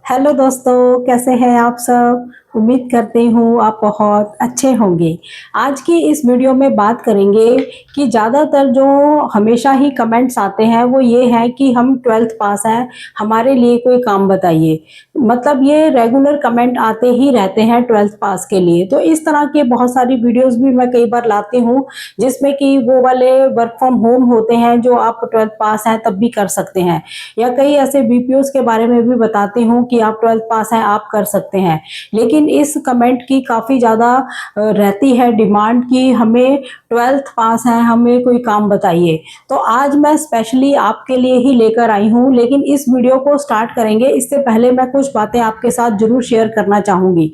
Hello दोस्तों, कैसे हैं आप सब। उम्मीद करती हूँ आप बहुत अच्छे होंगे। आज की इस वीडियो में बात करेंगे कि ज़्यादातर जो हमेशा ही कमेंट्स आते हैं वो ये है कि हम 12th पास हैं, हमारे लिए कोई काम बताइए। मतलब ये रेगुलर कमेंट आते ही रहते हैं 12th पास के लिए। तो इस तरह के बहुत सारी वीडियोस भी मैं कई बार लाती हूँ जिसमें कि वो वाले वर्क फ्रॉम होम होते हैं जो आप 12th पास हैं तब भी कर सकते हैं, या कई ऐसे बीपीओस के बारे में भी बताती हूँ कि आप 12th पास हैं आप कर सकते हैं। लेकिन इस कमेंट की काफ़ी ज़्यादा रहती है डिमांड कि हमें 12th पास हैं, हमें कोई काम बताइए। तो आज मैं स्पेशली आपके लिए ही लेकर आई हूँ। लेकिन इस वीडियो को स्टार्ट करेंगे इससे पहले मैं कुछ बातें आपके साथ जरूर शेयर करना चाहूँगी।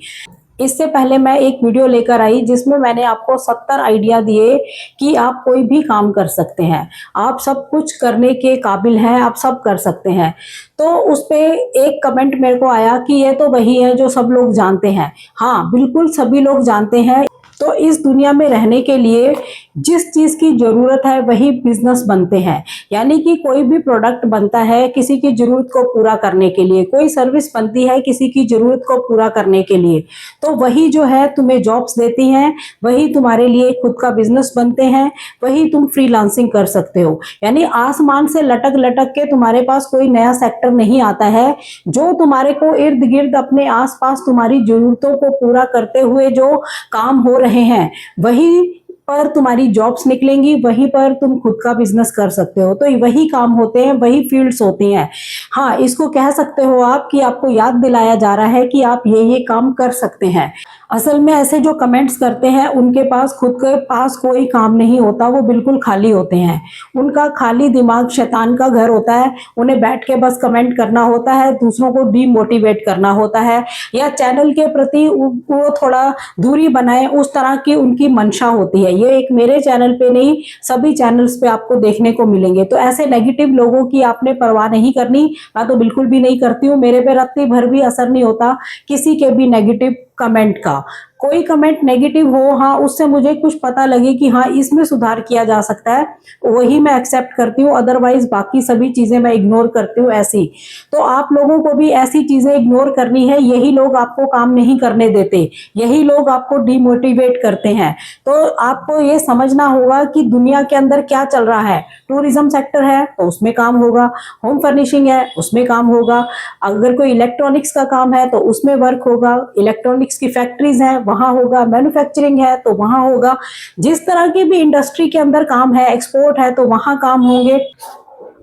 इससे पहले मैं एक वीडियो लेकर आई जिसमें मैंने आपको 70 आइडिया दिए कि आप कोई भी काम कर सकते हैं, आप सब कुछ करने के काबिल हैं, आप सब कर सकते हैं। तो उस पे एक कमेंट मेरे को आया कि ये तो वही है जो सब लोग जानते हैं। हाँ, बिल्कुल सभी लोग जानते हैं। तो इस दुनिया में रहने के लिए जिस चीज़ की ज़रूरत है वही बिजनेस बनते हैं। यानी कि कोई भी प्रोडक्ट बनता है किसी की ज़रूरत को पूरा करने के लिए, कोई सर्विस बनती है किसी की ज़रूरत को पूरा करने के लिए। तो वही जो है तुम्हें जॉब्स देती हैं, वही तुम्हारे लिए खुद का बिजनेस बनते हैं, वही तुम फ्रीलांसिंग कर सकते हो। यानी आसमान से लटक लटक के तुम्हारे पास कोई नया सेक्टर नहीं आता है। जो तुम्हारे को इर्द गिर्द अपने आसपास तुम्हारी जरूरतों को पूरा करते हुए जो काम हो रहे हैं वही पर तुम्हारी जॉब्स निकलेंगी, वहीं पर तुम खुद का बिजनेस कर सकते हो। तो वही काम होते हैं, वही फील्ड्स होती हैं। हाँ, इसको कह सकते हो आप कि आपको याद दिलाया जा रहा है कि आप ये काम कर सकते हैं। असल में ऐसे जो कमेंट्स करते हैं उनके पास खुद के पास कोई काम नहीं होता, वो बिल्कुल खाली होते हैं। उनका खाली दिमाग शैतान का घर होता है। उन्हें बैठ के बस कमेंट करना होता है, दूसरों को डीमोटिवेट करना होता है, या चैनल के प्रति वो थोड़ा दूरी बनाए, उस तरह की उनकी मंशा होती है। ये एक मेरे चैनल पे नहीं, सभी चैनल्स पे आपको देखने को मिलेंगे। तो ऐसे नेगेटिव लोगों की आपने परवाह नहीं करनी। मैं तो बिल्कुल भी नहीं करती हूँ, मेरे पे रत्ती भर भी असर नहीं होता किसी के भी नेगेटिव कमेंट का। कोई कमेंट नेगेटिव हो, हाँ, उससे मुझे कुछ पता लगे कि हाँ इसमें सुधार किया जा सकता है, वही मैं एक्सेप्ट करती हूँ। अदरवाइज बाकी सभी चीजें मैं इग्नोर करती हूँ ऐसी। तो आप लोगों को भी ऐसी चीजें इग्नोर करनी है। यही लोग आपको काम नहीं करने देते, यही लोग आपको डिमोटिवेट करते हैं। तो आपको ये समझना होगा कि दुनिया के अंदर क्या चल रहा है। टूरिज्म सेक्टर है तो उसमें काम होगा, होम फर्निशिंग है उसमें काम होगा, अगर कोई इलेक्ट्रॉनिक्स का काम है तो उसमें वर्क होगा, इलेक्ट्रॉनिक्स की फैक्ट्रीज है वहां होगा, मैन्युफैक्चरिंग है तो वहां होगा। जिस तरह की भी इंडस्ट्री के अंदर काम है, एक्सपोर्ट है तो वहां काम होंगे।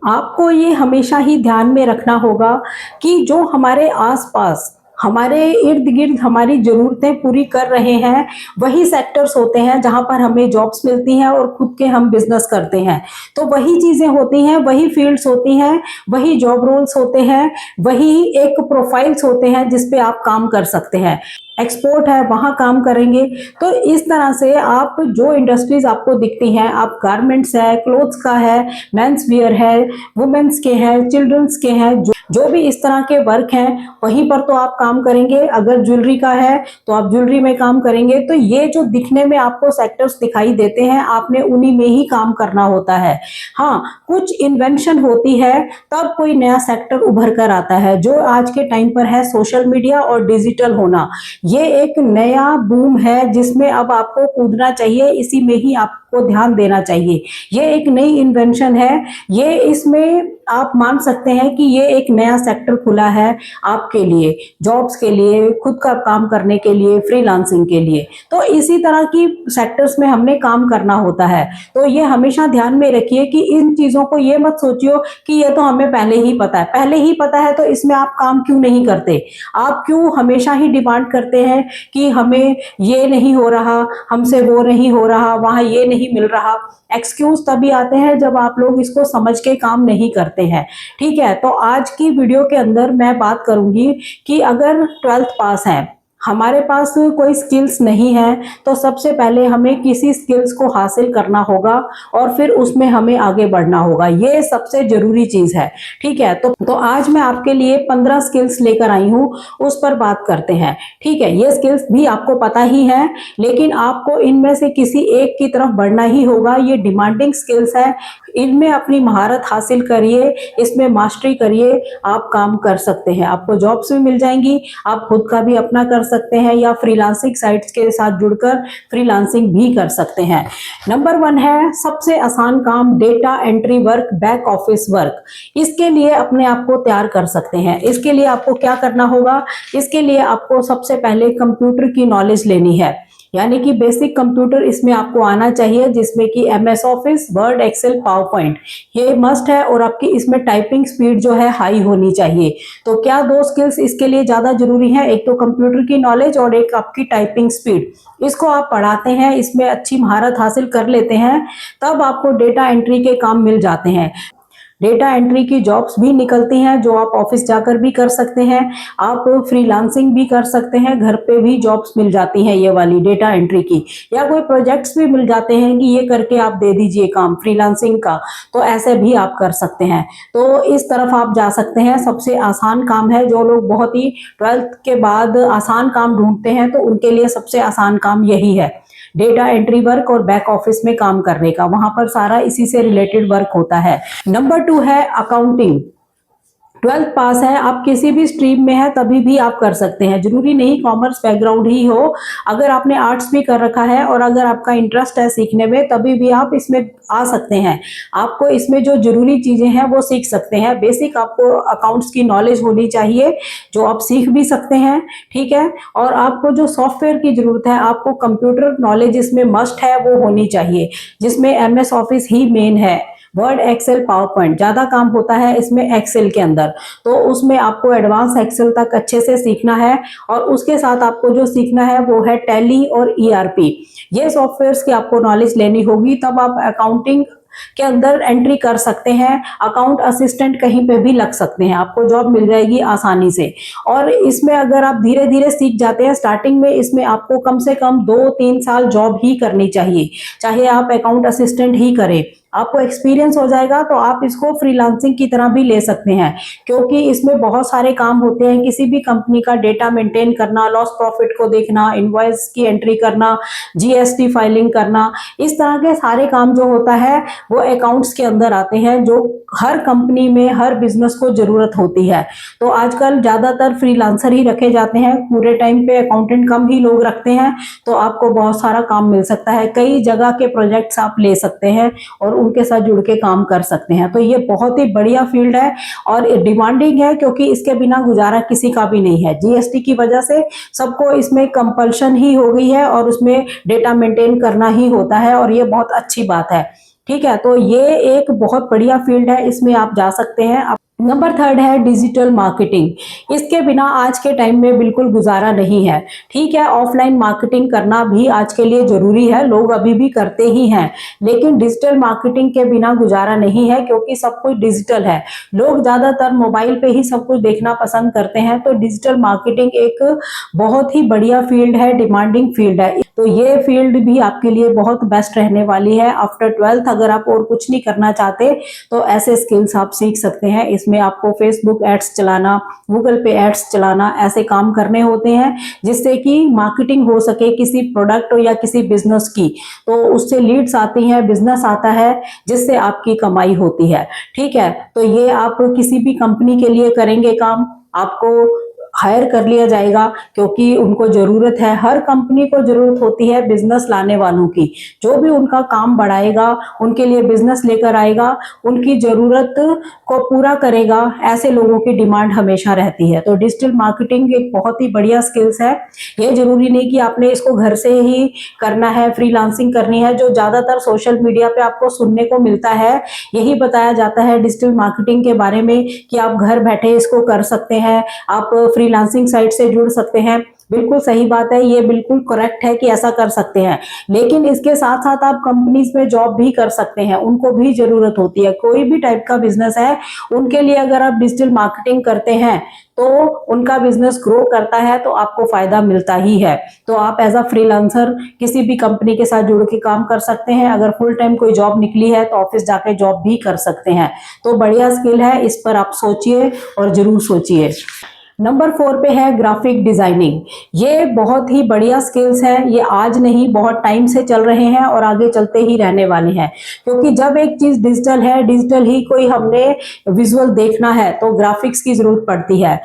आपको ये हमेशा ही ध्यान में रखना होगा कि जो हमारे आसपास, हमारे इर्द गिर्द हमारी ज़रूरतें पूरी कर रहे हैं वही सेक्टर्स होते हैं जहां पर हमें जॉब्स मिलती हैं और खुद के हम बिजनेस करते हैं। तो वही चीज़ें होती हैं, वही फील्ड्स होती हैं, वही जॉब रोल्स होते हैं, वही एक प्रोफाइल्स होते हैं जिस पे आप काम कर सकते हैं। एक्सपोर्ट है वहां काम करेंगे। तो इस तरह से आप जो इंडस्ट्रीज आपको दिखती हैं, आप गारमेंट्स है, क्लोथ्स का है, मेंस वियर है, वुमेन्स के हैं, चिल्ड्रंस के हैं, जो भी इस तरह के वर्क हैं वहीं पर तो आप काम करेंगे। अगर ज्वेलरी का है तो आप ज्वेलरी में काम करेंगे। तो ये जो दिखने में आपको सेक्टर्स दिखाई देते हैं, आपने उन्हीं में ही काम करना होता है। हाँ, कुछ इन्वेंशन होती है तब कोई नया सेक्टर उभर कर आता है, जो आज के टाइम पर है सोशल मीडिया और डिजिटल होना। ये एक नया बूम है जिसमें अब आपको कूदना चाहिए, इसी में ही आपको ध्यान देना चाहिए। ये एक नई इन्वेंशन है, ये इसमें आप मान सकते हैं कि ये एक नया सेक्टर खुला है आपके लिए, जॉब्स के लिए, खुद का काम करने के लिए, फ्रीलांसिंग के लिए। तो इसी तरह की सेक्टर्स में हमने काम करना होता है। तो ये हमेशा ध्यान में रखिए कि इन चीजों को ये मत सोचियो कि ये तो हमें पहले ही पता है। पहले ही पता है तो इसमें आप काम क्यों नहीं करते? आप क्यों हमेशा ही डिमांड करते हैं कि हमें ये नहीं हो रहा, हमसे वो नहीं हो रहा, वहां ये नहीं मिल रहा? एक्सक्यूज तभी आते हैं जब आप लोग इसको समझ के काम नहीं करते हैं। ठीक है, तो आज की वीडियो के अंदर मैं बात करूंगी कि अगर 12th पास है, हमारे पास कोई स्किल्स नहीं है, तो सबसे पहले हमें किसी स्किल्स को हासिल करना होगा और फिर उसमें हमें आगे बढ़ना होगा। ये सबसे जरूरी चीज है। ठीक है, तो आज मैं आपके लिए 15 स्किल्स लेकर आई हूँ, उस पर बात करते हैं। ठीक है, ये स्किल्स भी आपको पता ही है, लेकिन आपको इनमें से किसी एक की तरफ बढ़ना ही होगा। ये डिमांडिंग स्किल्स है, इनमें अपनी महारत हासिल करिए, इसमें मास्टरी करिए, आप काम कर सकते हैं, आपको जॉब्स भी मिल जाएंगी, आप खुद का भी अपना कर सकते हैं या फ्रीलांसिंग साइट्स के साथ जुड़कर फ्रीलांसिंग भी कर सकते हैं। नंबर 1 है सबसे आसान काम, data entry work, back office work. इसके लिए अपने आप को तैयार कर सकते हैं। इसके लिए आपको क्या करना होगा, इसके लिए आपको सबसे पहले कंप्यूटर की नॉलेज लेनी है, यानी कि बेसिक कंप्यूटर इसमें आपको आना चाहिए, जिसमें कि MS Office, Word, Excel, PowerPoint ये मस्ट है, और आपकी इसमें टाइपिंग स्पीड जो है हाई होनी चाहिए। तो क्या 2 स्किल्स इसके लिए ज्यादा जरूरी है, एक तो कंप्यूटर की नॉलेज और एक आपकी टाइपिंग स्पीड। इसको आप पढ़ाते हैं, इसमें अच्छी महारत हासिल कर लेते हैं, तब आपको डेटा एंट्री के काम मिल जाते हैं। डेटा एंट्री की जॉब्स भी निकलती हैं जो आप ऑफिस जाकर भी कर सकते हैं, आप फ्रीलांसिंग भी कर सकते हैं, घर पे भी जॉब्स मिल जाती हैं ये वाली डेटा एंट्री की, या कोई प्रोजेक्ट्स भी मिल जाते हैं कि ये करके आप दे दीजिए काम फ्रीलांसिंग का, तो ऐसे भी आप कर सकते हैं। तो इस तरफ आप जा सकते हैं, सबसे आसान काम है। जो लोग बहुत ही 12th के बाद आसान काम ढूंढते हैं तो उनके लिए सबसे आसान काम यही है, डेटा एंट्री वर्क और बैक ऑफिस में काम करने का, वहां पर सारा इसी से रिलेटेड वर्क होता है। नंबर 2 है अकाउंटिंग। 12th पास है, आप किसी भी स्ट्रीम में है तभी भी आप कर सकते हैं, जरूरी नहीं कॉमर्स बैकग्राउंड ही हो, अगर आपने आर्ट्स भी कर रखा है और अगर आपका इंटरेस्ट है सीखने में तभी भी आप इसमें आ सकते हैं। आपको इसमें जो जरूरी चीजें हैं वो सीख सकते हैं। बेसिक आपको अकाउंट्स की नॉलेज होनी चाहिए जो आप सीख भी सकते हैं, ठीक है। और आपको जो सॉफ्टवेयर की जरूरत है, आपको कंप्यूटर नॉलेज इसमें मस्ट है वो होनी चाहिए, जिसमें MS ऑफिस ही मेन है। वर्ड, एक्सेल, पावर पॉइंट ज्यादा काम होता है इसमें एक्सेल के अंदर, तो उसमें आपको एडवांस एक्सेल तक अच्छे से सीखना है। और उसके साथ आपको जो सीखना है वो है टैली और ERP, ये सॉफ्टवेयर्स की आपको नॉलेज लेनी होगी, तब आप अकाउंटिंग के अंदर एंट्री कर सकते हैं। अकाउंट असिस्टेंट कहीं पे भी लग सकते हैं, आपको जॉब मिल जाएगी आसानी से। और इसमें अगर आप धीरे धीरे सीख जाते हैं, स्टार्टिंग में इसमें आपको कम से कम 2-3 साल जॉब ही करनी चाहिए, चाहे आप अकाउंट असिस्टेंट ही करें, आपको एक्सपीरियंस हो जाएगा तो आप इसको फ्रीलांसिंग की तरह भी ले सकते हैं, क्योंकि इसमें बहुत सारे काम होते हैं। किसी भी कंपनी का डेटा मेंटेन करना, लॉस प्रॉफिट को देखना, इनवॉइस की एंट्री करना, GST फाइलिंग करना, इस तरह के सारे काम जो होता है वो अकाउंट्स के अंदर आते हैं, जो हर कंपनी में हर बिजनेस को जरूरत होती है। तो आजकल ज्यादातर फ्रीलांसर ही रखे जाते हैं, पूरे टाइम पे अकाउंटेंट कम ही लोग रखते हैं, तो आपको बहुत सारा काम मिल सकता है। कई जगह के प्रोजेक्ट्स आप ले सकते हैं और उनके साथ जुड़ के काम कर सकते हैं। तो ये बहुत ही बढ़िया फील्ड है और डिमांडिंग है, क्योंकि इसके बिना गुजारा किसी का भी नहीं है। GST की वजह से सबको इसमें कंपल्शन ही हो गई है और उसमें डेटा मेंटेन करना ही होता है, और ये बहुत अच्छी बात है, ठीक है। तो ये एक बहुत बढ़िया फील्ड है, इसमें आप जा सकते हैं। नंबर 3 है डिजिटल मार्केटिंग। इसके बिना आज के टाइम में बिल्कुल गुजारा नहीं है, ठीक है। ऑफलाइन मार्केटिंग करना भी आज के लिए जरूरी है, लोग अभी भी करते ही हैं, लेकिन डिजिटल मार्केटिंग के बिना गुजारा नहीं है, क्योंकि सब कुछ डिजिटल है। लोग ज्यादातर मोबाइल पे ही सब कुछ देखना पसंद करते हैं, तो डिजिटल मार्केटिंग एक बहुत ही बढ़िया फील्ड है, डिमांडिंग फील्ड है। तो ये फील्ड भी आपके लिए बहुत बेस्ट रहने वाली है। आफ्टर 12th अगर आप और कुछ नहीं करना चाहते तो ऐसे स्किल्स आप सीख सकते हैं। इसमें आपको फेसबुक एड्स चलाना, गूगल पे एड्स चलाना, ऐसे काम करने होते हैं जिससे कि मार्केटिंग हो सके किसी प्रोडक्ट या किसी बिजनेस की, तो उससे लीड्स आती हैं, बिजनेस आता है, जिससे आपकी कमाई होती है, ठीक है। तो ये आप किसी भी कंपनी के लिए करेंगे काम, आपको हायर कर लिया जाएगा, क्योंकि उनको जरूरत है, हर कंपनी को जरूरत होती है बिजनेस लाने वालों की, जो भी उनका काम बढ़ाएगा, उनके लिए बिजनेस लेकर आएगा, उनकी जरूरत को पूरा करेगा, ऐसे लोगों की डिमांड हमेशा रहती है। तो डिजिटल मार्केटिंग एक बहुत ही बढ़िया स्किल्स है। ये जरूरी नहीं कि आपने इसको घर से ही करना है, फ्रीलांसिंग करनी है। जो ज्यादातर सोशल मीडिया पे आपको सुनने को मिलता है, यही बताया जाता है डिजिटल मार्केटिंग के बारे में कि आप घर बैठे इसको कर सकते हैं, आप फ्रीलांसिंग साइट से जुड़ सकते हैं। बिल्कुल सही बात है, ये बिल्कुल करेक्ट है कि ऐसा कर सकते हैं, लेकिन इसके साथ साथ आप कंपनीज में जॉब भी कर सकते हैं, उनको भी जरूरत होती है। कोई भी टाइप का बिजनेस है, उनके लिए अगर आप डिजिटल मार्केटिंग करते हैं तो उनका बिजनेस ग्रो करता है, तो आपको फायदा मिलता ही है। तो आप एज अ फ्रीलांसर किसी भी कंपनी के साथ जुड़ के काम कर सकते हैं। अगर फुल टाइम कोई जॉब निकली है तो ऑफिस जाके जॉब भी कर सकते हैं। तो बढ़िया स्किल है, इस पर आप सोचिए और जरूर सोचिए। नंबर 4 पे है ग्राफिक डिजाइनिंग। ये बहुत ही बढ़िया स्किल्स है, ये आज नहीं बहुत टाइम से चल रहे हैं और आगे चलते ही रहने वाले हैं, क्योंकि जब एक चीज डिजिटल है, डिजिटल ही कोई हमने विजुअल देखना है तो ग्राफिक्स की जरूरत पड़ती है।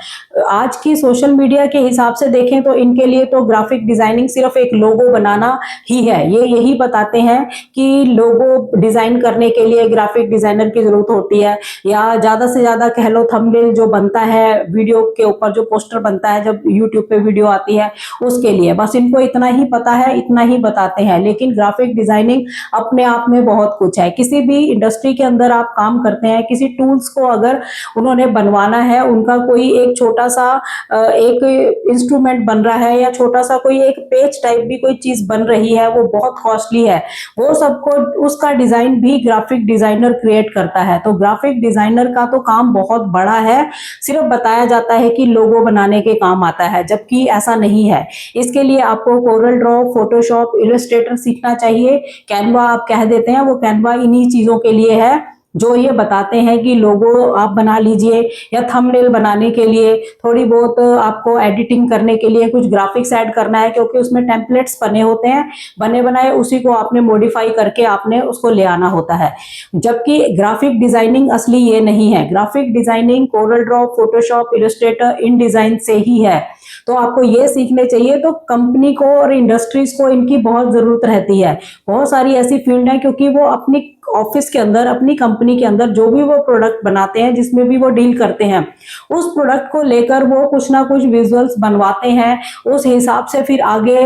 आज की सोशल मीडिया के हिसाब से देखें तो इनके लिए तो ग्राफिक डिजाइनिंग सिर्फ एक लोगो बनाना ही है। ये यही बताते हैं कि लोगो डिजाइन करने के लिए ग्राफिक डिजाइनर की जरूरत होती है, या ज्यादा से ज्यादा कह लो थंबनेल जो बनता है वीडियो के ऊपर, जो पोस्टर बनता है जब यूट्यूब पे वीडियो आती है उसके लिए, बस इनको इतना ही पता है, इतना ही बताते हैं। लेकिन ग्राफिक डिजाइनिंग अपने आप में बहुत कुछ है। किसी भी इंडस्ट्री के अंदर आप काम करते हैं, किसी टूल्स को अगर उन्होंने बनवाना है, उनका कोई एक छोटा सा एक इंस्ट्रूमेंट बन रहा है या छोटा सा कोई एक पेज टाइप भी कोई चीज बन रही है, वो बहुत कॉस्टली है, वो सबको उसका डिजाइन भी ग्राफिक डिजाइनर क्रिएट करता है। तो ग्राफिक डिजाइनर का तो काम बहुत बड़ा है, सिर्फ बताया जाता है कि लोगो बनाने के काम आता है, जबकि ऐसा नहीं है। इसके लिए आपको कोरल ड्रॉ, फोटोशॉप, इलस्ट्रेटर सीखना चाहिए। कैनवा आप कह देते हैं, वो कैनवा इन्हीं चीजों के लिए है जो ये बताते हैं कि लोगो आप बना लीजिए, या थंबनेल बनाने के लिए, थोड़ी बहुत आपको एडिटिंग करने के लिए कुछ ग्राफिक्स ऐड करना है, क्योंकि उसमें टेम्पलेट्स बने होते हैं, बने बनाए, उसी को आपने मॉडिफाई करके आपने उसको ले आना होता है। जबकि ग्राफिक डिजाइनिंग असली ये नहीं है। Graphic designing Corel Draw, Photoshop, Illustrator, InDesign से ही है। तो आपको ये सीखने चाहिए। तो कंपनी को और इंडस्ट्रीज को इनकी बहुत जरूरत रहती है। बहुत सारी ऐसी फील्ड है, क्योंकि वो अपनी ऑफिस के अंदर, अपनी कंपनी के अंदर जो भी वो प्रोडक्ट बनाते हैं, जिसमें भी वो डील करते हैं, उस प्रोडक्ट को लेकर वो कुछ ना कुछ विजुअल्स बनवाते हैं, उस हिसाब से फिर आगे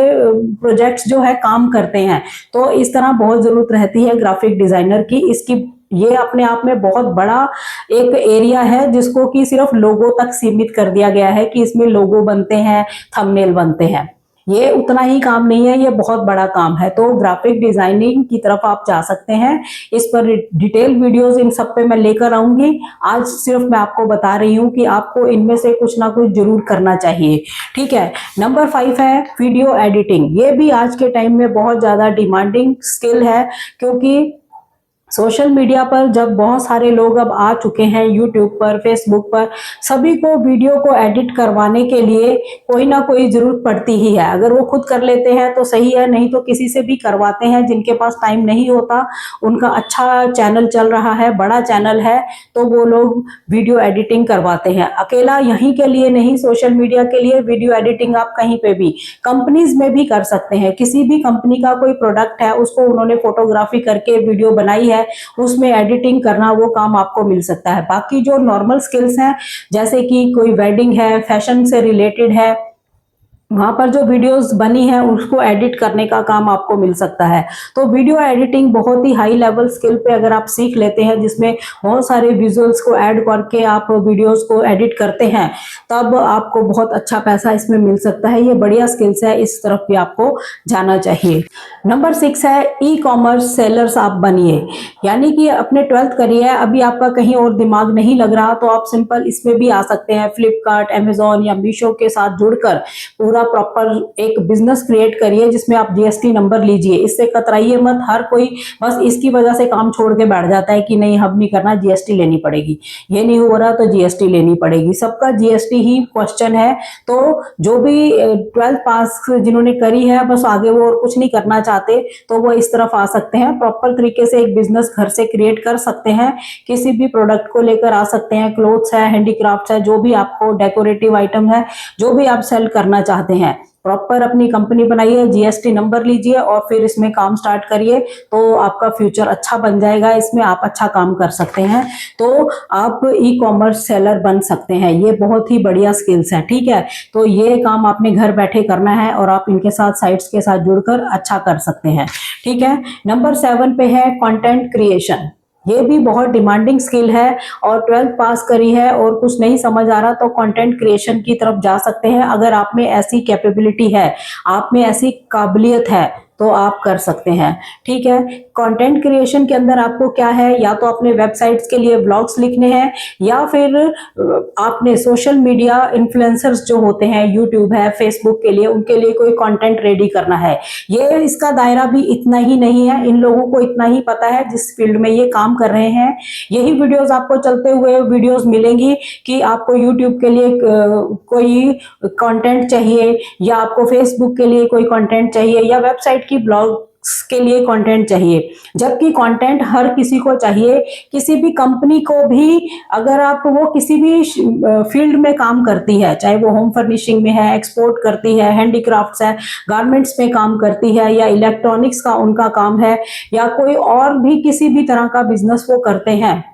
प्रोजेक्ट्स जो है काम करते हैं। तो इस तरह बहुत जरूरत रहती है ग्राफिक डिजाइनर की। इसकी ये अपने आप में बहुत बड़ा एक एरिया है, जिसको कि सिर्फ लोगो तक सीमित कर दिया गया है कि इसमें लोगो बनते हैं, थंबनेल बनते हैं। ये उतना ही काम नहीं है, ये बहुत बड़ा काम है। तो ग्राफिक डिजाइनिंग की तरफ आप जा सकते हैं। इस पर डिटेल वीडियोस इन सब पे मैं लेकर आऊंगी। आज सिर्फ मैं आपको बता रही हूँ कि आपको इनमें से कुछ ना कुछ जरूर करना चाहिए, ठीक है। नंबर 5 है वीडियो एडिटिंग। ये भी आज के टाइम में बहुत ज्यादा डिमांडिंग स्किल है, क्योंकि सोशल मीडिया पर जब बहुत सारे लोग अब आ चुके हैं, यूट्यूब पर, फेसबुक पर, सभी को वीडियो को एडिट करवाने के लिए कोई ना कोई जरूरत पड़ती ही है। अगर वो खुद कर लेते हैं तो सही है, नहीं तो किसी से भी करवाते हैं। जिनके पास टाइम नहीं होता, उनका अच्छा चैनल चल रहा है, बड़ा चैनल है, तो वो लोग वीडियो एडिटिंग करवाते हैं। अकेला यहीं के लिए नहीं, सोशल मीडिया के लिए वीडियो एडिटिंग आप कहीं पे भी, कंपनीज में भी कर सकते हैं। किसी भी कंपनी का कोई प्रोडक्ट है, उसको उन्होंने फोटोग्राफी करके वीडियो बनाई है, उसमें एडिटिंग करना, वो काम आपको मिल सकता है। बाकी जो नॉर्मल स्किल्स हैं, जैसे कि कोई वेडिंग है, फैशन से रिलेटेड है, वहां पर जो वीडियोस बनी है उसको एडिट करने का काम आपको मिल सकता है। तो वीडियो एडिटिंग बहुत ही हाई लेवल स्किल पे अगर आप सीख लेते हैं, जिसमें बहुत सारे विजुअल्स को ऐड करके आप वीडियोस को एडिट करते हैं, तब आपको बहुत अच्छा पैसा इसमें मिल सकता है। ये बढ़िया स्किल्स है, इस तरफ भी आपको जाना चाहिए। नंबर 6 है ई कॉमर्स सेलर्स आप बनिए। यानी कि अपने 12th करिए, अभी आपका कहीं और दिमाग नहीं लग रहा, तो आप सिंपल इसमें भी आ सकते हैं। फ्लिपकार्ट, अमेजोन या मीशो के साथ जुड़कर पूरा प्रॉपर एक बिजनेस क्रिएट करिए, जिसमें आप जीएसटी नंबर लीजिए। इससे कतराइए मत। हर कोई बस इसकी वजह से काम छोड़ के बैठ जाता है कि नहीं अब नहीं करना, जीएसटी लेनी पड़ेगी, ये नहीं हो रहा तो जीएसटी लेनी पड़ेगी। सबका जीएसटी ही क्वेश्चन है। तो जो भी 12th पास जिन्होंने करी है, बस आगे वो और कुछ नहीं करना चाहते, तो वो इस तरफ आ सकते हैं। प्रॉपर तरीके से एक बिजनेस घर से क्रिएट कर सकते हैं। किसी भी प्रोडक्ट को लेकर आ सकते हैं, क्लोथ्स है, हैंडीक्राफ्ट है, जो भी आपको डेकोरेटिव आइटम है, जो भी आप सेल करना चाहते हैं, प्रॉपर अपनी कंपनी बनाइए, जीएसटी नंबर लीजिए और फिर इसमें काम स्टार्ट करिए। तो आपका फ्यूचर अच्छा बन जाएगा, इसमें आप अच्छा काम कर सकते हैं। तो आप ई कॉमर्स सेलर बन सकते हैं। ये बहुत ही बढ़िया स्किल्स है, ठीक है। तो ये काम आपने घर बैठे करना है और आप इनके साथ साइट्स के साथ जुड़कर अच्छा कर सकते हैं, ठीक है। नंबर 7 पे है कंटेंट क्रिएशन। ये भी बहुत डिमांडिंग स्किल है, और 12th पास करी है और कुछ नहीं समझ आ रहा, तो कंटेंट क्रिएशन की तरफ जा सकते हैं। अगर आप में ऐसी कैपेबिलिटी है, आप में ऐसी काबिलियत है, तो आप कर सकते हैं। ठीक है, कंटेंट क्रिएशन के अंदर आपको क्या है, या तो अपने वेबसाइट्स के लिए ब्लॉग्स लिखने हैं, या फिर आपने सोशल मीडिया इन्फ्लुएंसर्स जो होते हैं, यूट्यूब है, फेसबुक के लिए, उनके लिए कोई कंटेंट रेडी करना है। ये इसका दायरा भी इतना ही नहीं है, इन लोगों को इतना ही पता है जिस फील्ड में ये काम कर रहे हैं। यही वीडियोस आपको चलते हुए वीडियोस मिलेंगी कि आपको यूट्यूब के लिए कोई कंटेंट चाहिए, या आपको फेसबुक के लिए कोई कंटेंट चाहिए, या वेबसाइट की ब्लॉग के लिए कंटेंट चाहिए। जबकि कंटेंट हर किसी को चाहिए, किसी भी कंपनी को भी, अगर आप वो किसी भी फील्ड में काम करती है, चाहे वो होम फर्निशिंग में है, एक्सपोर्ट करती है, हैंडीक्राफ्ट्स है, गारमेंट्स में काम करती है, या इलेक्ट्रॉनिक्स का उनका काम है, या कोई और भी किसी भी तरह का बिजनेस वो करते हैं,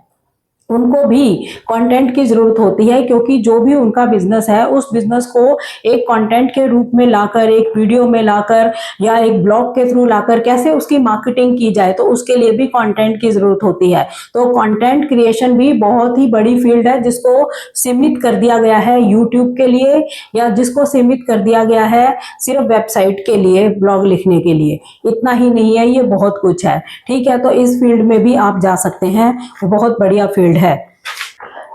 उनको भी कंटेंट की जरूरत होती है। क्योंकि जो भी उनका बिजनेस है, उस बिजनेस को एक कंटेंट के रूप में लाकर, एक वीडियो में लाकर, या एक ब्लॉग के थ्रू लाकर कैसे उसकी मार्केटिंग की जाए, तो उसके लिए भी कंटेंट की जरूरत होती है। तो कंटेंट क्रिएशन भी बहुत ही बड़ी फील्ड है, जिसको सीमित कर दिया गया है यूट्यूब के लिए, या जिसको सीमित कर दिया गया है सिर्फ वेबसाइट के लिए, ब्लॉग लिखने के लिए। इतना ही नहीं है, ये बहुत कुछ है। ठीक है, तो इस फील्ड में भी आप जा सकते हैं, बहुत बढ़िया फील्ड है।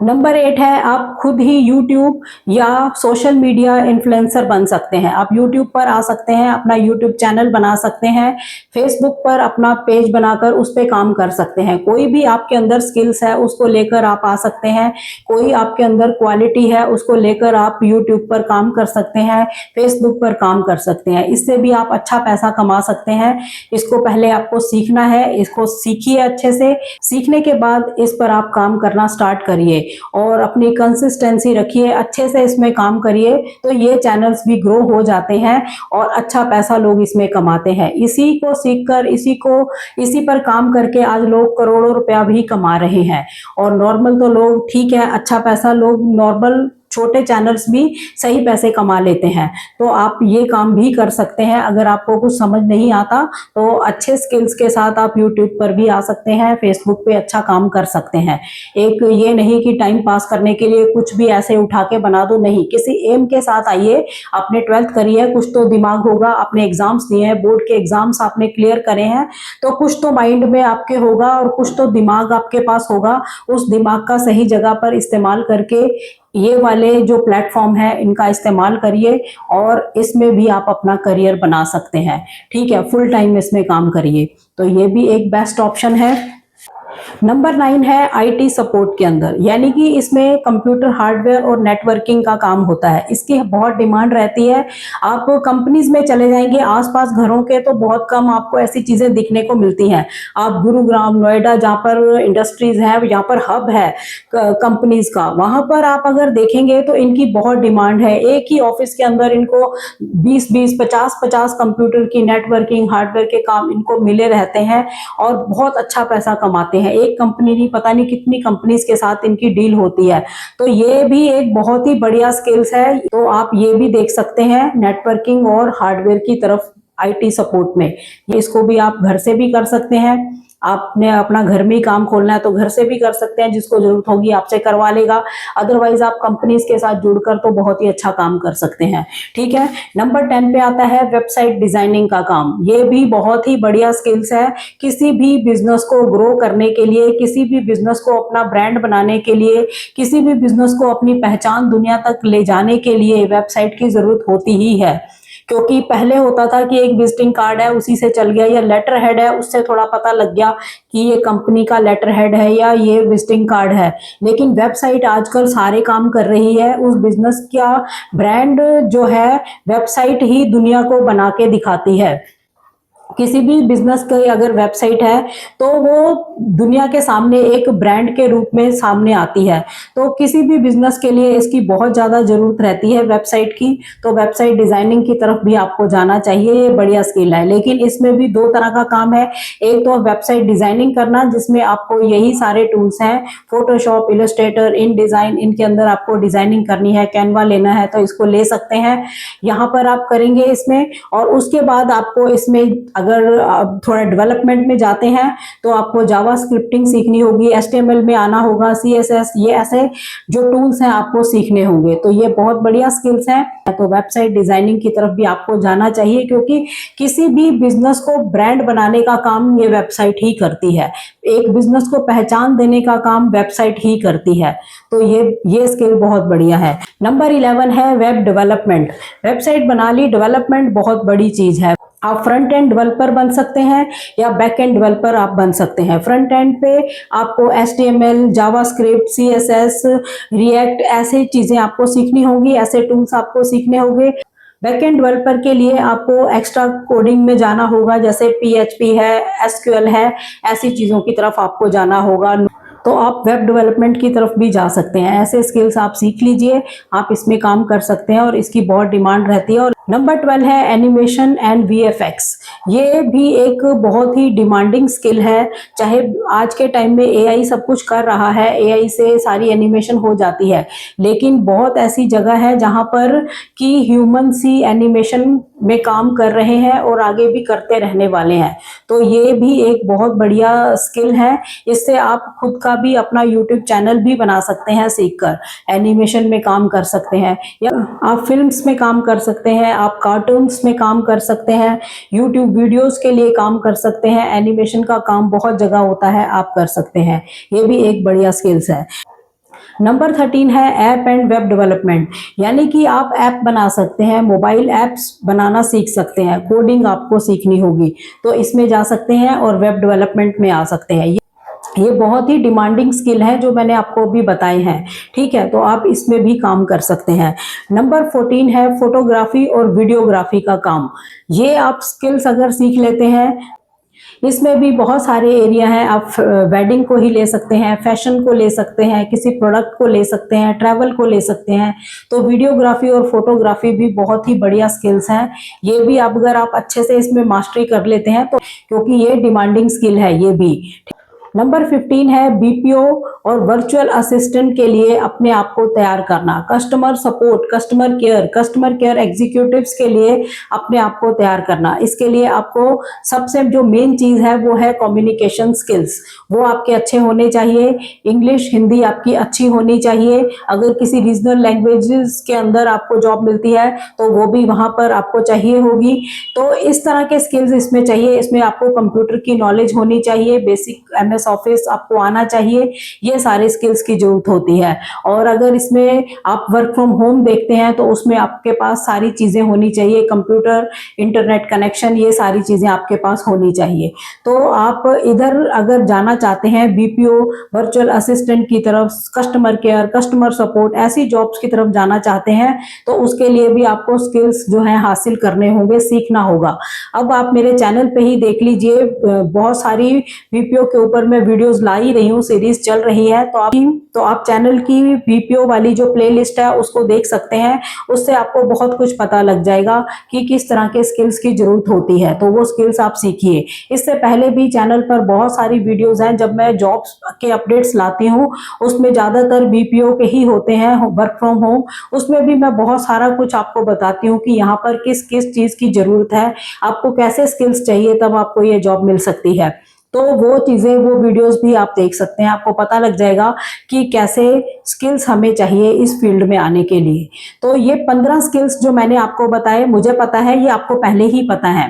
नंबर 8 है, आप खुद ही यूट्यूब या सोशल मीडिया इन्फ्लुएंसर बन सकते हैं। आप यूट्यूब पर आ सकते हैं, अपना यूट्यूब चैनल बना सकते हैं, फेसबुक पर अपना पेज बनाकर उस पर काम कर सकते हैं। कोई भी आपके अंदर स्किल्स है उसको लेकर आप आ सकते हैं, कोई आपके अंदर क्वालिटी है उसको लेकर आप यूट्यूब पर काम कर सकते हैं, फेसबुक पर काम कर सकते हैं। इससे भी आप अच्छा पैसा कमा सकते हैं। इसको पहले आपको सीखना है, इसको सीखिए अच्छे से। सीखने के बाद इस पर आप काम करना स्टार्ट करिए और अपनी कंसिस्टेंसी रखिए, अच्छे से इसमें काम करिए, तो ये चैनल्स भी ग्रो हो जाते हैं और अच्छा पैसा लोग इसमें कमाते हैं। इसी को सीखकर, इसी पर काम करके आज लोग करोड़ों रुपया भी कमा रहे हैं। और नॉर्मल तो लोग, ठीक है, अच्छा पैसा लोग नॉर्मल छोटे चैनल्स भी सही पैसे कमा लेते हैं। तो आप ये काम भी कर सकते हैं। अगर आपको कुछ समझ नहीं आता तो अच्छे स्किल्स के साथ आप यूट्यूब पर भी आ सकते हैं, फेसबुक पे अच्छा काम कर सकते हैं। एक ये नहीं कि टाइम पास करने के लिए कुछ भी ऐसे उठा के बना दो, नहीं, किसी एम के साथ आइए। आपने 12th करी है, कुछ तो दिमाग होगा, आपने एग्जाम्स दिए हैं, बोर्ड के एग्जाम्स आपने क्लियर करे हैं, तो कुछ तो माइंड में आपके होगा और कुछ तो दिमाग आपके पास होगा। उस दिमाग का सही जगह पर इस्तेमाल करके ये वाले जो प्लेटफॉर्म है इनका इस्तेमाल करिए और इसमें भी आप अपना करियर बना सकते हैं। ठीक है, फुल टाइम इसमें काम करिए, तो ये भी एक बेस्ट ऑप्शन है। नंबर 9 है आईटी सपोर्ट के अंदर, यानी कि इसमें कंप्यूटर हार्डवेयर और नेटवर्किंग का काम होता है। इसकी बहुत डिमांड रहती है। आप कंपनीज में चले जाएंगे, आसपास घरों के, तो बहुत कम आपको ऐसी चीजें दिखने को मिलती हैं। आप गुरुग्राम, नोएडा, जहाँ पर इंडस्ट्रीज है, जहाँ पर हब है कंपनीज का, वहां पर आप अगर देखेंगे तो इनकी बहुत डिमांड है। एक ही ऑफिस के अंदर इनको 20-20, 50-50 कंप्यूटर की नेटवर्किंग हार्डवेयर के काम इनको मिले रहते हैं और बहुत अच्छा पैसा कमाते हैं। एक कंपनी नहीं, पता नहीं कितनी कंपनीज के साथ इनकी डील होती है। तो ये भी एक बहुत ही बढ़िया स्किल्स है, तो आप ये भी देख सकते हैं नेटवर्किंग और हार्डवेयर की तरफ आईटी सपोर्ट में। इसको भी आप घर से भी कर सकते हैं। आपने अपना घर में ही काम खोलना है तो घर से भी कर सकते हैं, जिसको जरूरत होगी आपसे करवा लेगा। अदरवाइज आप कंपनीज के साथ जुड़कर तो बहुत ही अच्छा काम कर सकते हैं। ठीक है, नंबर 10 पे आता है वेबसाइट डिजाइनिंग का काम। ये भी बहुत ही बढ़िया स्किल्स है। किसी भी बिजनेस को ग्रो करने के लिए, किसी भी बिजनेस को अपना ब्रांड बनाने के लिए, किसी भी बिजनेस को अपनी पहचान दुनिया तक ले जाने के लिए वेबसाइट की जरूरत होती ही है। क्योंकि पहले होता था कि एक विजिटिंग कार्ड है उसी से चल गया, या लेटर हेड है उससे थोड़ा पता लग गया कि ये कंपनी का लेटर हेड है या ये विजिटिंग कार्ड है। लेकिन वेबसाइट आजकल सारे काम कर रही है। उस बिजनेस का ब्रांड जो है वेबसाइट ही दुनिया को बना के दिखाती है। किसी भी बिजनेस की अगर वेबसाइट है तो वो दुनिया के सामने एक ब्रांड के रूप में सामने आती है। तो किसी भी बिजनेस के लिए इसकी बहुत ज़्यादा ज़रूरत रहती है वेबसाइट की। तो वेबसाइट डिज़ाइनिंग की तरफ भी आपको जाना चाहिए, ये बढ़िया स्किल है। लेकिन इसमें भी दो तरह का काम है। एक तो वेबसाइट डिज़ाइनिंग करना, जिसमें आपको यही सारे टूल्स हैं, फोटोशॉप, इलस्ट्रेटर, इन डिज़ाइन, इनके अंदर आपको डिज़ाइनिंग करनी है। कैनवा लेना है तो इसको ले सकते हैं, यहाँ पर आप करेंगे इसमें। और उसके बाद आपको इसमें अगर आप थोड़ा डेवलपमेंट में जाते हैं तो आपको जावा स्क्रिप्टिंग सीखनी होगी, HTML में आना होगा, CSS, ये ऐसे जो टूल्स हैं आपको सीखने होंगे। तो ये बहुत बढ़िया स्किल्स हैं। तो वेबसाइट डिजाइनिंग की तरफ भी आपको जाना चाहिए, क्योंकि किसी भी बिजनेस को ब्रांड बनाने का काम ये वेबसाइट ही करती है। एक बिजनेस को पहचान देने का काम वेबसाइट ही करती है। तो ये स्किल बहुत बढ़िया है। नंबर 11 है वेब डेवलपमेंट। वेबसाइट बना ली, डेवलपमेंट बहुत बड़ी चीज है। आप फ्रंट एंड डेवलपर बन सकते हैं या बैक एंड डेवलपर आप बन सकते हैं। फ्रंट एंड पे आपको HTML, जावास्क्रिप्ट, CSS, रिएक्ट ऐसे चीजें आपको सीखनी होंगी, ऐसे टूल्स आपको सीखने होंगे। बैकएंड डेवलपर के लिए आपको एक्स्ट्रा कोडिंग में जाना होगा, जैसे PHP है, SQL है, ऐसी चीजों की तरफ आपको जाना होगा। तो आप वेब डेवलपमेंट की तरफ भी जा सकते हैं। ऐसे स्किल्स आप सीख लीजिए, आप इसमें काम कर सकते हैं और इसकी बहुत डिमांड रहती है। और नंबर 12 है एनिमेशन एंड VFX। ये भी एक बहुत ही डिमांडिंग स्किल है। चाहे आज के टाइम में AI सब कुछ कर रहा है, AI से सारी एनिमेशन हो जाती है, लेकिन बहुत ऐसी जगह है जहां पर कि ह्यूमन सी एनिमेशन में काम कर रहे हैं और आगे भी करते रहने वाले हैं। तो ये भी एक बहुत बढ़िया स्किल है। इससे आप खुद का भी अपना YouTube चैनल भी बना सकते हैं सीखकर, एनिमेशन में काम कर सकते हैं, या आप फिल्म्स में काम कर सकते हैं, आप कार्टून्स में काम कर सकते हैं, YouTube वीडियोस के लिए काम कर सकते हैं। एनिमेशन का काम बहुत जगह होता है, आप कर सकते हैं। ये भी एक बढ़िया स्किल्स है। नंबर 13 है ऐप एंड वेब डेवलपमेंट, यानी कि आप ऐप बना सकते हैं, मोबाइल ऐप्स बनाना सीख सकते हैं, कोडिंग आपको सीखनी होगी तो इसमें जा सकते हैं और वेब डेवलपमेंट में आ सकते हैं। ये बहुत ही डिमांडिंग स्किल है जो मैंने आपको भी बताए हैं, ठीक है, तो आप इसमें भी काम कर सकते हैं। नंबर 14 है फोटोग्राफी और वीडियोग्राफी का काम। ये आप स्किल्स अगर सीख लेते हैं, इसमें भी बहुत सारे एरिया हैं। आप वेडिंग को ही ले सकते हैं, फैशन को ले सकते हैं, किसी प्रोडक्ट को ले सकते हैं, ट्रैवल को ले सकते हैं। तो वीडियोग्राफी और फोटोग्राफी भी बहुत ही बढ़िया स्किल्स हैं। ये भी आप अगर आप अच्छे से इसमें मास्टरी कर लेते हैं तो, क्योंकि ये डिमांडिंग स्किल है ये भी। नंबर 15 है BPO और वर्चुअल असिस्टेंट के लिए अपने आप को तैयार करना। Customer support, customer care executives के लिए अपने आप को तैयार करना। इसके लिए आपको सबसे जो मेन चीज है वो है कम्युनिकेशन स्किल्स, वो आपके अच्छे होने चाहिए। इंग्लिश, हिंदी आपकी अच्छी होनी चाहिए। अगर किसी रीजनल लैंग्वेजेस के अंदर आपको जॉब मिलती है तो वो भी वहां पर आपको चाहिए होगी। तो इस तरह के स्किल्स इसमें चाहिए। इसमें आपको कंप्यूटर की नॉलेज होनी चाहिए, बेसिक MS ऑफिस आपको आना चाहिए। ये सारे स्किल्स की जरूरत होती है। और अगर इसमें आप वर्क फ्रॉम होम देखते हैं तो उसमें आपके पास सारी चीजें होनी चाहिए, कंप्यूटर, इंटरनेट कनेक्शन, ये सारी चीजें आपके पास होनी चाहिए। तो आप इधर अगर जाना चाहते हैं BPO, वर्चुअल असिस्टेंट की तरफ, कस्टमर केयर, कस्टमर सपोर्ट, ऐसी जॉब्स की तरफ जाना चाहते हैं तो उसके लिए भी आपको स्किल्स जो है हासिल करने होंगे, सीखना होगा। अब आप मेरे चैनल पे ही देख लीजिए, बहुत सारी BPO के ऊपर मैं वीडियोस ला ही रही हूँ, सीरीज चल रही है। तो आप चैनल की BPO वाली जो प्लेलिस्ट है उसको देख सकते हैं। उससे आपको बहुत कुछ पता लग जाएगा कि किस तरह के स्किल्स की जरूरत होती है, तो वो स्किल्स आप सीखिए। इससे पहले भी चैनल पर बहुत सारी वीडियोस हैं, जब मैं जॉब्स के अपडेट्स लाती हूँ उसमें ज्यादातर BPO के ही होते हैं, वर्क फ्रॉम होम। उसमें भी मैं बहुत सारा कुछ आपको बताती हूँ कि यहाँ पर किस किस चीज की जरूरत है, आपको कैसे स्किल्स चाहिए, तब आपको ये जॉब मिल सकती है। तो वो चीजें, वो वीडियोस भी आप देख सकते हैं, आपको पता लग जाएगा कि कैसे स्किल्स हमें चाहिए इस फील्ड में आने के लिए। तो ये 15 स्किल्स जो मैंने आपको बताए, मुझे पता है ये आपको पहले ही पता है।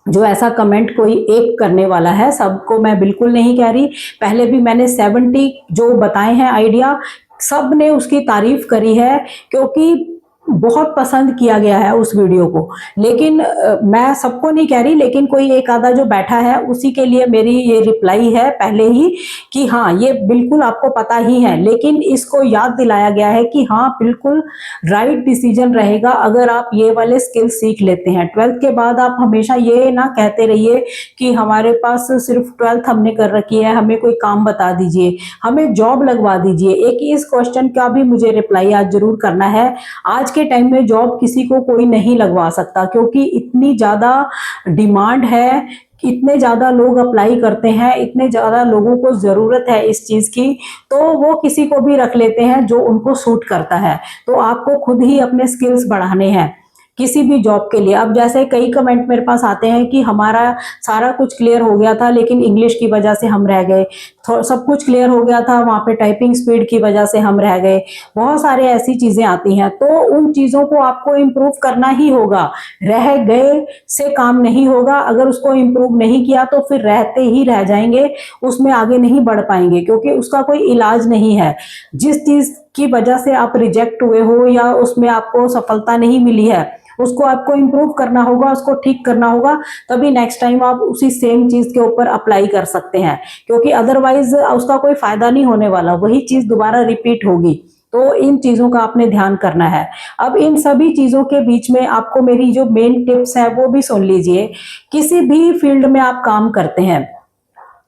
जो ऐसा कमेंट कोई एक करने वाला है, सबको मैं बिल्कुल नहीं कह रही। पहले भी मैंने 70 जो बताए हैं आइडिया, सब ने उसकी तारीफ करी है, क्योंकि बहुत पसंद किया गया है उस वीडियो को। लेकिन मैं सबको नहीं कह रही, लेकिन कोई एक आधा जो बैठा है उसी के लिए मेरी ये रिप्लाई है पहले ही कि हाँ ये बिल्कुल आपको पता ही है, लेकिन इसको याद दिलाया गया है कि हाँ बिल्कुल राइट डिसीजन रहेगा अगर आप ये वाले स्किल सीख लेते हैं। 12th के बाद आप हमेशा ये ना कहते रहिए कि हमारे पास सिर्फ 12th हमने कर रखी है, हमें कोई काम बता दीजिए, हमें जॉब लगवा दीजिए। एक इस क्वेश्चन का भी मुझे रिप्लाई आज जरूर करना है। आज के टाइम में जॉब किसी को कोई नहीं लगवा सकता, क्योंकि इतनी ज्यादा डिमांड है, इतने ज्यादा लोग अप्लाई करते हैं, इतने ज्यादा लोगों को जरूरत है इस चीज की, तो वो किसी को भी रख लेते हैं जो उनको सूट करता है। तो आपको खुद ही अपने स्किल्स बढ़ाने हैं। किसी भी जॉब के लिए। अब जैसे कई कमेंट मेरे पास आते हैं कि हमारा सारा कुछ क्लियर हो गया था लेकिन इंग्लिश की वजह से हम रह गए, सब कुछ क्लियर हो गया था, वहाँ पे टाइपिंग स्पीड की वजह से हम रह गए, बहुत सारे ऐसी चीजें आती हैं। तो उन चीजों को आपको इम्प्रूव करना ही होगा, रह गए से काम नहीं होगा। अगर उसको इम्प्रूव नहीं किया तो फिर रहते ही रह जाएंगे, उसमें आगे नहीं बढ़ पाएंगे, क्योंकि उसका कोई इलाज नहीं है। जिस चीज की वजह से आप रिजेक्ट हुए हो या उसमें आपको सफलता नहीं मिली है, उसको आपको इम्प्रूव करना होगा, उसको ठीक करना होगा, तभी नेक्स्ट टाइम आप उसी सेम चीज के ऊपर अप्लाई कर सकते हैं, क्योंकि अदरवाइज उसका कोई फायदा नहीं होने वाला, वही चीज दोबारा रिपीट होगी। तो इन चीजों का आपने ध्यान करना है। अब इन सभी चीजों के बीच में आपको मेरी जो मेन टिप्स है वो भी सुन लीजिए। किसी भी फील्ड में आप काम करते हैं,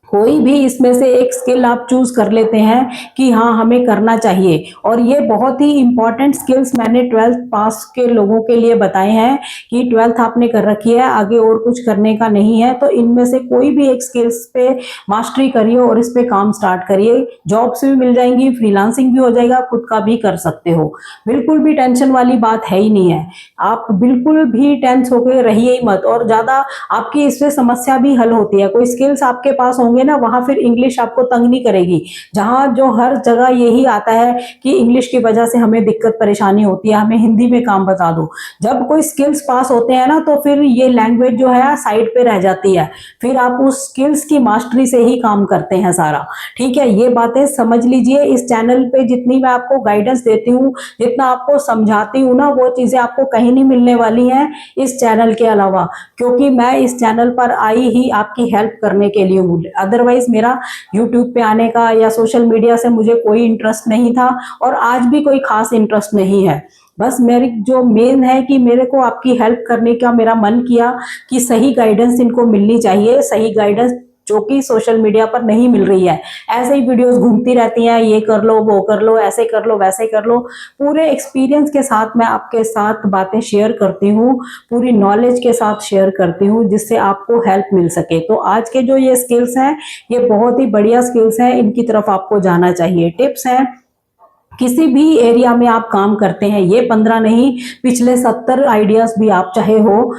कोई भी इसमें से एक स्किल आप चूज कर लेते हैं कि हाँ हमें करना चाहिए, और ये बहुत ही इंपॉर्टेंट स्किल्स मैंने 12th पास के लोगों के लिए बताए हैं कि 12th आपने कर रखी है, आगे और कुछ करने का नहीं है, तो इनमें से कोई भी एक स्किल्स पे मास्टरी करिए और इस पे काम स्टार्ट करिए। जॉब्स भी मिल जाएंगी, फ्रीलांसिंग भी हो जाएगा, खुद का भी कर सकते हो, बिल्कुल भी टेंशन वाली बात है ही नहीं है। आप बिल्कुल भी टेंस होकर रहिए ही मत, और ज्यादा आपकी इससे समस्या भी हल होती है। कोई स्किल्स आपके पास होंगे ना, वहां फिर इंग्लिश आपको तंग नहीं करेगी। जहां जो हर जगह यही आता है कि इंग्लिश की वजह से हमें दिक्कत परेशानी होती है, हमें हिंदी में काम बता दो। जब कोई स्किल्स पास होते हैं ना, तो फिर ये लैंग्वेज जो है साइड पे रह जाती है, फिर आप उस स्किल्स की मास्टरी से ही काम करते हैं सारा। ठीक है, ये बातें समझ लीजिए। इस चैनल पे जितनी मैं आपको गाइडेंस देती हूँ, जितना आपको समझाती हूँ ना, वो चीजें आपको कहीं नहीं मिलने वाली हैं इस चैनल के अलावा, क्योंकि मैं इस चैनल पर आई ही आपकी हेल्प करने के लिए हूँ। अदरवाइज मेरा यूट्यूब पे आने का या सोशल मीडिया से मुझे कोई इंटरेस्ट नहीं था, और आज भी कोई खास इंटरेस्ट नहीं है। बस मेरी जो मेन है कि मेरे को आपकी हेल्प करने का मेरा मन किया कि सही गाइडेंस इनको मिलनी चाहिए, सही गाइडेंस जो कि सोशल मीडिया पर नहीं मिल रही है। ऐसे ही वीडियोस घूमती रहती हैं, ये कर लो, वो कर लो, ऐसे कर लो, वैसे कर लो। पूरे एक्सपीरियंस के साथ मैं आपके साथ बातें शेयर करती हूँ, पूरी नॉलेज के साथ शेयर करती हूँ, जिससे आपको हेल्प मिल सके। तो आज के जो ये स्किल्स हैं, ये बहुत ही बढ़िया स्किल्स हैं, इनकी तरफ आपको जाना चाहिए। टिप्स हैं, किसी भी एरिया में आप काम करते हैं, ये 15 नहीं, पिछले 70 आइडियाज भी आप चाहे हो।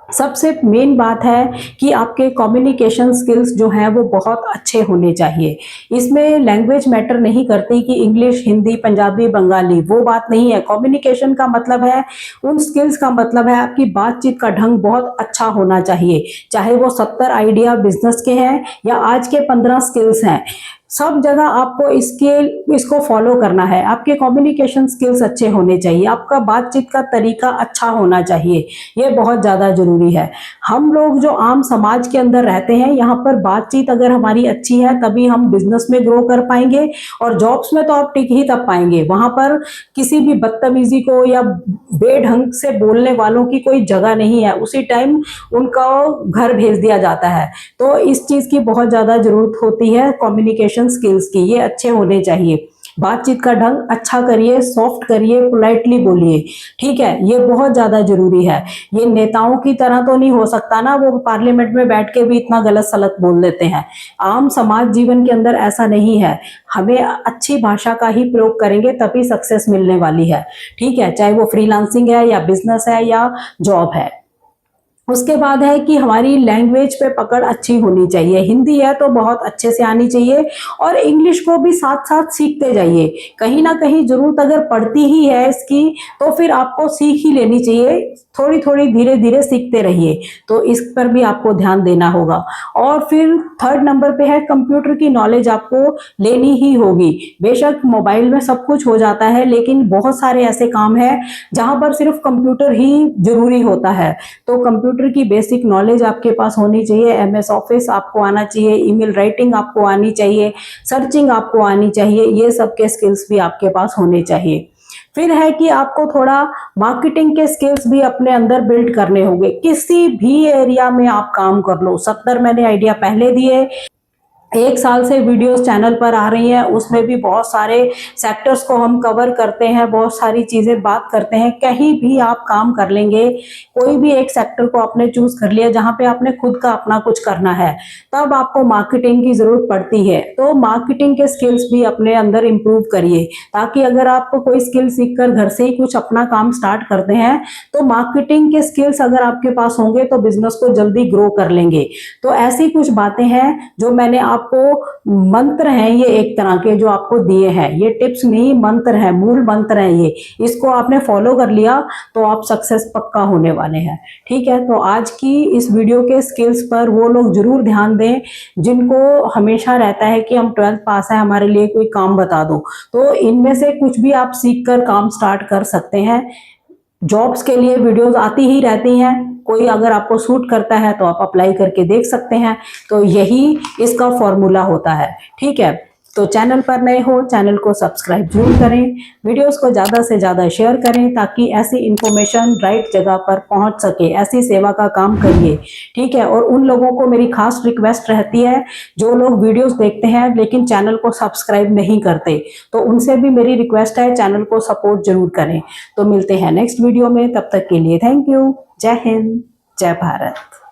सबसे मेन बात है कि आपके कम्युनिकेशन स्किल्स जो हैं वो बहुत अच्छे होने चाहिए। इसमें लैंग्वेज मैटर नहीं करती कि इंग्लिश, हिंदी, पंजाबी, बंगाली, वो बात नहीं है। कम्युनिकेशन का मतलब है, उन स्किल्स का मतलब है आपकी बातचीत का ढंग बहुत अच्छा होना चाहिए। चाहे वो 70 आइडिया बिजनेस के हैं या आज के 15 स्किल्स हैं, सब जगह आपको इसको फॉलो करना है। आपके कम्युनिकेशन स्किल्स अच्छे होने चाहिए, आपका बातचीत का तरीका अच्छा होना चाहिए, ये बहुत ज़्यादा जरूरी है। हम लोग जो आम समाज के अंदर रहते हैं, यहाँ पर बातचीत अगर हमारी अच्छी है तभी हम बिजनेस में ग्रो कर पाएंगे, और जॉब्स में तो आप टिक ही तब पाएंगे। वहां पर किसी भी बदतमीजी को या बेढंग से बोलने वालों की कोई जगह नहीं है, उसी टाइम उनका घर भेज दिया जाता है। तो इस चीज की बहुत ज्यादा जरूरत होती है, कम्युनिकेशन स्किल्स की, ये अच्छे होने चाहिए। बातचीत का ढंग अच्छा करिए, सॉफ्ट करिए, पोलाइटली बोलिए। ठीक है, ये बहुत ज्यादा जरूरी है। ये नेताओं की तरह तो नहीं हो सकता ना, वो पार्लियामेंट में बैठ के भी इतना गलत सलत बोल देते हैं। आम समाज जीवन के अंदर ऐसा नहीं है। हमें अच्छी भाषा का ही प्रयोग करेंगे तभी सक्सेस मिलने वाली है। ठीक है, चाहे वो फ्रीलांसिंग है या बिजनेस है या जॉब है। उसके बाद है कि हमारी लैंग्वेज पे पकड़ अच्छी होनी चाहिए। हिंदी है तो बहुत अच्छे से आनी चाहिए, और इंग्लिश को भी साथ साथ सीखते जाइए। कहीं ना कहीं जरूरत अगर पड़ती ही है इसकी, तो फिर आपको सीख ही लेनी चाहिए, थोड़ी थोड़ी धीरे धीरे सीखते रहिए। तो इस पर भी आपको ध्यान देना होगा। और फिर 3rd नंबर पे है, कंप्यूटर की नॉलेज आपको लेनी ही होगी। बेशक मोबाइल में सब कुछ हो जाता है, लेकिन बहुत सारे ऐसे काम हैं जहां पर सिर्फ कंप्यूटर ही जरूरी होता है। तो कंप्यूटर की बेसिक नॉलेज आपके पास होनी चाहिए। एमएस ऑफिस आपको आना चाहिए, ईमेल राइटिंग आपको आनी चाहिए, सर्चिंग आपको आनी चाहिए, ये सब के स्किल्स भी आपके पास होने चाहिए। फिर है कि आपको थोड़ा मार्केटिंग के स्किल्स भी अपने अंदर बिल्ड करने होंगे। किसी भी एरिया में आप काम कर लो, 70 मैंने आइडिया पहले दिए, 1 साल से वीडियोस चैनल पर आ रही हैं, उसमें भी बहुत सारे सेक्टर्स को हम कवर करते हैं, बहुत सारी चीज़ें बात करते हैं। कहीं भी आप काम कर लेंगे, कोई भी एक सेक्टर को आपने चूज़ कर लिया जहाँ पे आपने खुद का अपना कुछ करना है, तब आपको मार्केटिंग की ज़रूरत पड़ती है। तो मार्केटिंग के स्किल्स भी अपने अंदर इम्प्रूव करिए, ताकि अगर आप कोई स्किल सीखकर घर से ही कुछ अपना काम स्टार्ट करते हैं, तो मार्केटिंग के स्किल्स अगर आपके पास होंगे तो बिज़नेस को जल्दी ग्रो कर लेंगे। तो ऐसी कुछ बातें हैं जो मैंने आपको मंत्र हैं, ये एक तरह के जो आपको दिए हैं, ये टिप्स नहीं मंत्र हैं, मूल मंत्र हैं ये। इसको आपने फॉलो कर लिया तो आप सक्सेस पक्का होने वाले हैं। ठीक है, तो आज की इस वीडियो के स्किल्स पर वो लोग जरूर ध्यान दें जिनको हमेशा रहता है कि हम 12th पास है, हमारे लिए कोई काम बता दो। तो इनमें से कुछ भी आप सीख कर काम स्टार्ट कर सकते हैं। जॉब्स के लिए वीडियोस आती ही रहती हैं, कोई अगर आपको सूट करता है तो आप अप्लाई करके देख सकते हैं। तो यही इसका फॉर्मूला होता है। ठीक है, तो चैनल पर नए हो, चैनल को सब्सक्राइब जरूर करें, वीडियोस को ज़्यादा से ज़्यादा शेयर करें ताकि ऐसी इंफॉर्मेशन राइट जगह पर पहुंच सके। ऐसी सेवा का काम करिए। ठीक है, और उन लोगों को मेरी खास रिक्वेस्ट रहती है जो लोग वीडियोस देखते हैं लेकिन चैनल को सब्सक्राइब नहीं करते, तो उनसे भी मेरी रिक्वेस्ट है चैनल को सपोर्ट जरूर करें। तो मिलते हैं नेक्स्ट वीडियो में, तब तक के लिए थैंक यू। जय हिंद, जय भारत।